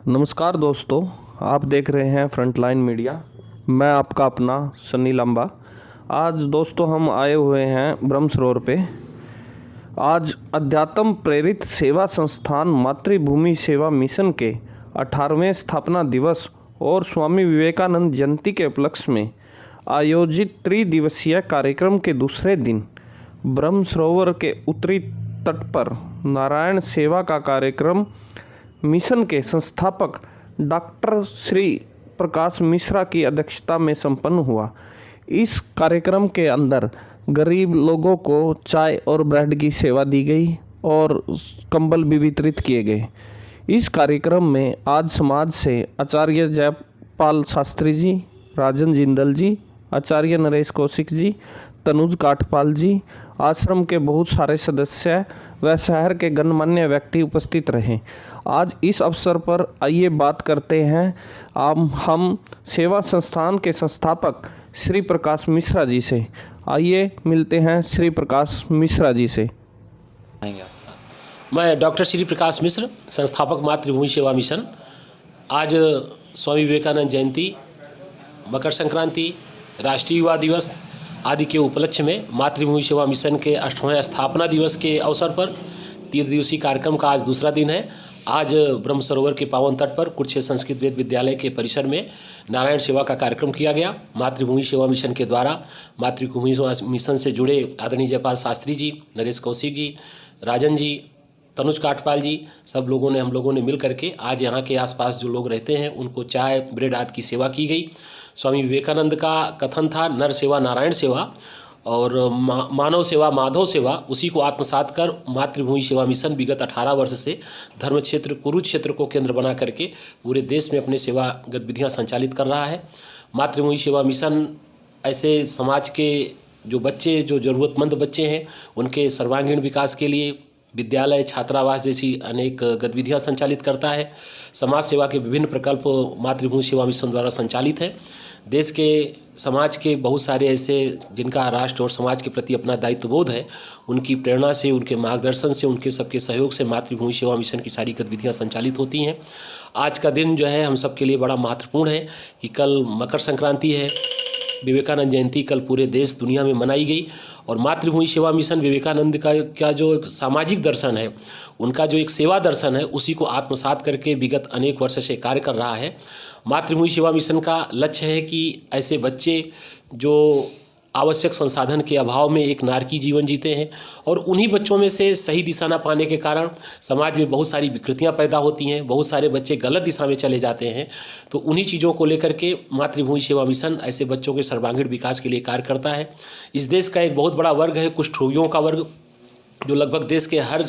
नमस्कार दोस्तों, आप देख रहे हैं फ्रंटलाइन मीडिया। मैं आपका अपना सनी लंबा। आज दोस्तों हम आए हुए हैं ब्रह्म सरोवर पे। आज अध्यात्म प्रेरित सेवा संस्थान मातृभूमि सेवा मिशन के 18वें स्थापना दिवस और स्वामी विवेकानंद जयंती के उपलक्ष्य में आयोजित त्रिदिवसीय कार्यक्रम के दूसरे दिन ब्रह्म सरोवर के उत्तरी तट पर नारायण सेवा का कार्यक्रम मिशन के संस्थापक डॉक्टर श्री प्रकाश मिश्रा की अध्यक्षता में संपन्न हुआ। इस कार्यक्रम के अंदर गरीब लोगों को चाय और ब्रेड की सेवा दी गई और कंबल भी वितरित किए गए। इस कार्यक्रम में आज समाज से आचार्य जयपाल शास्त्री जी, राजन जिंदल जी, आचार्य नरेश कौशिक जी, तनुज काठपाल जी, आश्रम के बहुत सारे सदस्य व शहर के गणमान्य व्यक्ति उपस्थित रहे। आज इस अवसर पर आइए बात करते हैं हम सेवा संस्थान के संस्थापक श्री प्रकाश मिश्रा जी से। आइए मिलते हैं श्री प्रकाश मिश्रा जी से। मैं डॉक्टर श्री प्रकाश मिश्र, संस्थापक मातृभूमि सेवा मिशन। आज स्वामी विवेकानंद जयंती, मकर संक्रांति, राष्ट्रीय युवा दिवस आदि के उपलक्ष्य में मातृभूमि सेवा मिशन के 8वें स्थापना दिवस के अवसर पर 3 दिवसीय कार्यक्रम का आज दूसरा दिन है। आज ब्रह्म सरोवर के पावन तट पर कुरुक्षेत्र संस्कृत वेद विद्यालय के परिसर में नारायण सेवा का कार्यक्रम किया गया। मातृभूमि सेवा मिशन के द्वारा मातृभूमि सेवा मिशन से जुड़े आदरणीय जयपाल शास्त्री जी, नरेश कौशिक जी, राजन जी, तनुज काठपाल जी, सब लोगों ने हम लोगों ने मिल करके आज यहाँ के आसपास जो लोग रहते हैं उनको चाय ब्रेड आदि की सेवा की गई। स्वामी विवेकानंद का कथन था, नर सेवा नारायण सेवा और मानव सेवा माधव सेवा। उसी को आत्मसात कर मातृभूमि सेवा मिशन विगत 18 वर्ष से धर्म क्षेत्र कुरुक्षेत्र को केंद्र बना करके पूरे देश में अपने सेवा गतिविधियाँ संचालित कर रहा है। मातृभूमि सेवा मिशन ऐसे समाज के जो बच्चे, जो ज़रूरतमंद बच्चे हैं, उनके सर्वांगीण विकास के लिए विद्यालय, छात्रावास जैसी अनेक गतिविधियां संचालित करता है। समाज सेवा के विभिन्न प्रकल्प मातृभूमि सेवा मिशन द्वारा संचालित है। देश के समाज के बहुत सारे ऐसे जिनका राष्ट्र और समाज के प्रति अपना दायित्वबोध है, उनकी प्रेरणा से, उनके मार्गदर्शन से, उनके सबके सहयोग से मातृभूमि सेवा मिशन की सारी गतिविधियां संचालित होती हैं। आज का दिन जो है हम सब के लिए बड़ा महत्वपूर्ण है कि कल मकर संक्रांति है, विवेकानंद जयंती कल पूरे देश दुनिया में मनाई गई और मातृभूमि सेवा मिशन विवेकानंद का जो एक सामाजिक दर्शन है, उनका जो एक सेवा दर्शन है, उसी को आत्मसात करके विगत अनेक वर्ष से कार्य कर रहा है। मातृभूमि सेवा मिशन का लक्ष्य है कि ऐसे बच्चे जो आवश्यक संसाधन के अभाव में एक नारकी जीवन जीते हैं और उन्हीं बच्चों में से सही दिशा न पाने के कारण समाज में बहुत सारी विकृतियां पैदा होती हैं, बहुत सारे बच्चे गलत दिशा में चले जाते हैं। तो उन्हीं चीज़ों को लेकर के मातृभूमि सेवा मिशन ऐसे बच्चों के सर्वांगीण विकास के लिए कार्य करता है। इस देश का एक बहुत बड़ा वर्ग है कुष्ठ रोगियों का वर्ग, जो लगभग देश के हर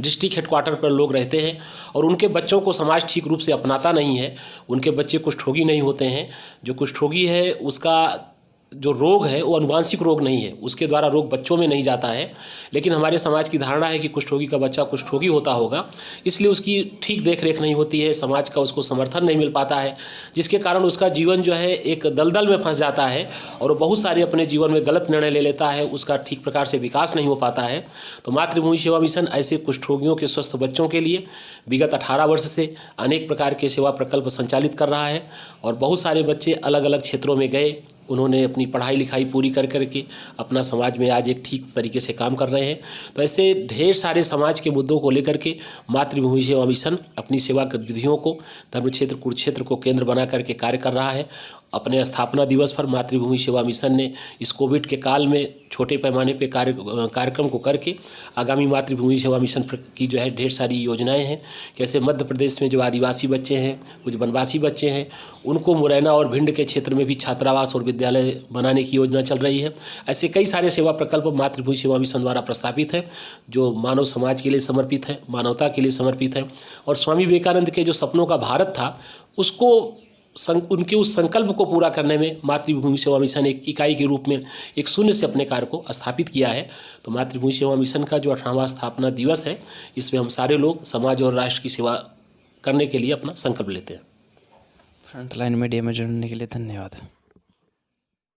डिस्ट्रिक्ट हेडक्वार्टर पर लोग रहते हैं और उनके बच्चों को समाज ठीक रूप से अपनाता नहीं है। उनके बच्चे कुष्ठ रोगी नहीं होते हैं। जो कुष्ठ रोगी है उसका जो रोग है वो अनुवांशिक रोग नहीं है, उसके द्वारा रोग बच्चों में नहीं जाता है। लेकिन हमारे समाज की धारणा है कि कुष्ठ रोगी का बच्चा कुष्ठ रोगी होता होगा, इसलिए उसकी ठीक देख रेख नहीं होती है, समाज का उसको समर्थन नहीं मिल पाता है, जिसके कारण उसका जीवन जो है एक दलदल में फंस जाता है और बहुत सारे अपने जीवन में गलत निर्णय ले लेता है, उसका ठीक प्रकार से विकास नहीं हो पाता है। तो मातृभूमि सेवा मिशन ऐसे कुष्ठ रोगियों के स्वस्थ बच्चों के लिए विगत 18 वर्ष से अनेक प्रकार के सेवा प्रकल्प संचालित कर रहा है और बहुत सारे बच्चे अलग अलग क्षेत्रों में गए, उन्होंने अपनी पढ़ाई लिखाई पूरी कर करके अपना समाज में आज एक ठीक तरीके से काम कर रहे हैं। तो ऐसे ढेर सारे समाज के मुद्दों को लेकर के मातृभूमि सेवा मिशन अपनी सेवा गतिविधियों को धर्म क्षेत्र कुरुक्षेत्र को केंद्र बना करके कार्य कर रहा है। अपने स्थापना दिवस पर मातृभूमि सेवा मिशन ने इस कोविड के काल में छोटे पैमाने पे कार्यक्रम को करके आगामी मातृभूमि सेवा मिशन की जो है ढेर सारी योजनाएं हैं। कैसे मध्य प्रदेश में जो आदिवासी बच्चे हैं, कुछ वनवासी बच्चे हैं, उनको मुरैना और भिंड के क्षेत्र में भी छात्रावास और विद्यालय बनाने की योजना चल रही है। ऐसे कई सारे सेवा प्रकल्प मातृभूमि सेवा मिशन द्वारा प्रस्तावित है जो मानव समाज के लिए समर्पित है, मानवता के लिए समर्पित है। और स्वामी विवेकानंद के जो सपनों का भारत था, उसको उनके उस संकल्प को पूरा करने में मातृभूमि सेवा मिशन एक इकाई के रूप में एक शून्य से अपने कार्य को स्थापित किया है। तो मातृभूमि सेवा मिशन का जो 18वां स्थापना दिवस है, इसमें हम सारे लोग समाज और राष्ट्र की सेवा करने के लिए अपना संकल्प लेते हैं। फ्रंटलाइन मीडिया में जुड़ने के लिए धन्यवाद।